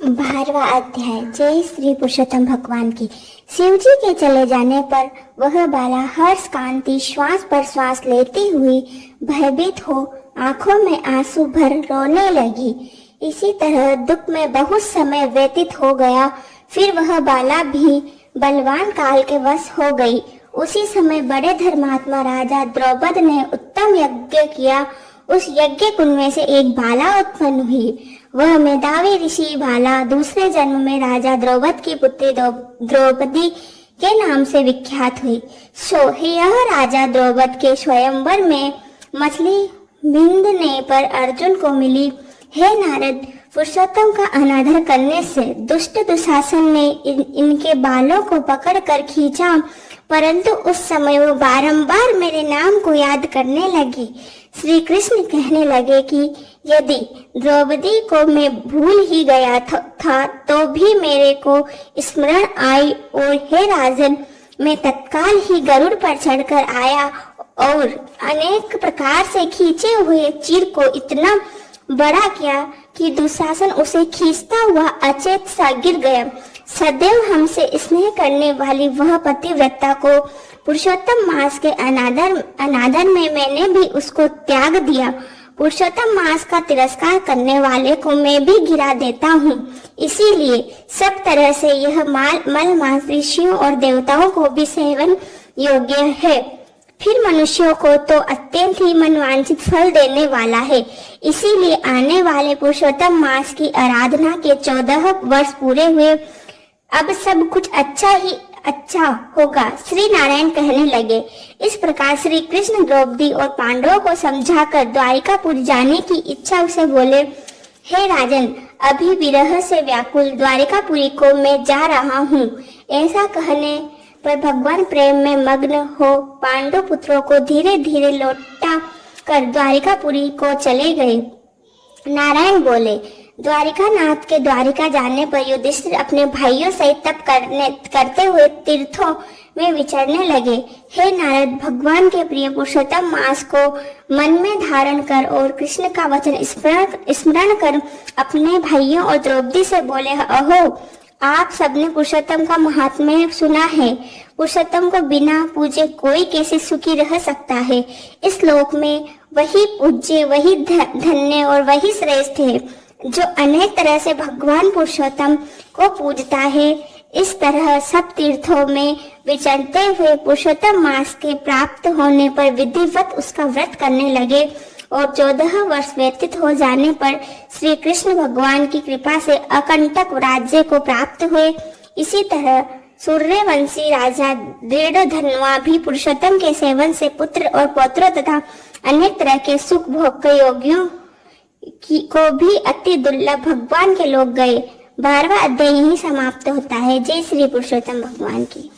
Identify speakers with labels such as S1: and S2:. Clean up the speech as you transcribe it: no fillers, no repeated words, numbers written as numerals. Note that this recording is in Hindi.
S1: 12वां अध्याय। जय श्री पुरुषोत्तम भगवान की। शिव जी के चले जाने पर वह बाला हर्ष कांति श्वास पर श्वास लेती हुई भयभीत हो आंखों में आंसू भर रोने लगी। इसी तरह दुख में बहुत समय व्यतीत हो गया। फिर वह बाला भी बलवान काल के वश हो गई। उसी समय बड़े धर्मात्मा राजा द्रौपद ने उत्तम यज्ञ किया। उस यज्ञ कुंड में से एक बाला उत्पन्न हुई। वह मेधावी ऋषि बाला दूसरे जन्म में राजा द्रौपद की पुत्री द्रौपदी के नाम से विख्यात हुई। यह राजा द्रौपद के स्वयंवर में मछली बींधने पर अर्जुन को मिली। हे नारद, पुरुषोत्तम का अनादर करने से दुष्ट दुशासन ने इनके बालों को पकड़कर खींचा, परंतु उस समय वो बारंबार मेरे नाम को याद करने लगी। श्री कृष्ण कहने लगे कि यदि द्रौपदी को मैं भूल ही गया था तो भी मेरे को स्मरण आई और हे राजन, मैं तत्काल ही गरुड़ पर चढ़कर आया और अनेक प्रकार से खींचे हुए चीर को इतना बड़ा किया कि दुशासन उसे खींचता हुआ अचेत सा गिर गया। सदैव हमसे स्नेह करने वाली वह पतिव्रता को पुरुषोत्तम मास के अनादर में मैंने भी उसको त्याग दिया। पुरुषोत्तम मास का तिरस्कार करने वाले को मैं भी गिरा देता हूँ। इसीलिए सब तरह से यह मल मास ऋषियों और देवताओं को भी सेवन योग्य है। फिर मनुष्यों को तो अत्यंत ही मनवांछित फल देने वाला है। इसीलिए आने वाले पुरुषोत्तम मास की आराधना के 14 वर्ष पूरे हुए। अब सब कुछ अच्छा होगा। श्री नारायण कहने लगे। इस प्रकार श्री कृष्ण द्रौपदी और पांडवों को समझाकर द्वारिकापुर जाने की इच्छा उसे बोले, हे राजन, अभी विरह से व्याकुल द्वारिकापुरी को मैं जा रहा हूँ। ऐसा कहने पर भगवान प्रेम में मग्न हो पांडव पुत्रों को धीरे धीरे लौटा कर द्वारिकापुरी को चले गए। नारायण बोले, द्वारिका नाथ के द्वारिका जाने पर युधिष्ठिर अपने भाइयों सहित तप करते हुए तीर्थों में विचरने लगे। हे नारद, भगवान के प्रिय पुरुषोत्तम मास को मन में धारण कर और कृष्ण का वचन स्मरण कर अपने भाइयों और द्रौपदी से बोले, अहो, आप सबने पुरुषोत्तम का महात्म्य सुना है। पुरुषोत्तम को बिना पूजे कोई कैसे सुखी रह सकता है। इस लोक में वही पूज्य, वही धन्य और वही श्रेष्ठ है जो अनेक तरह से भगवान पुरुषोत्तम को पूजता है। इस तरह सब तीर्थों में विचरते हुए पुरुषोत्तम मास के प्राप्त होने पर विधिवत उसका व्रत करने लगे और 14 वर्ष व्यतीत हो जाने पर श्री कृष्ण भगवान की कृपा से अकंटक राज्य को प्राप्त हुए। इसी तरह सूर्यवंशी राजा दृढ़धन्वा भी पुरुषोत्तम के सेवन से पुत्र और पौत्रों तथा अनेक तरह के सुख भोग के योगियों को भी अति दुर्लभ भगवान के लोग गए। 12वां अध्याय यही समाप्त होता है। जय श्री पुरुषोत्तम भगवान की।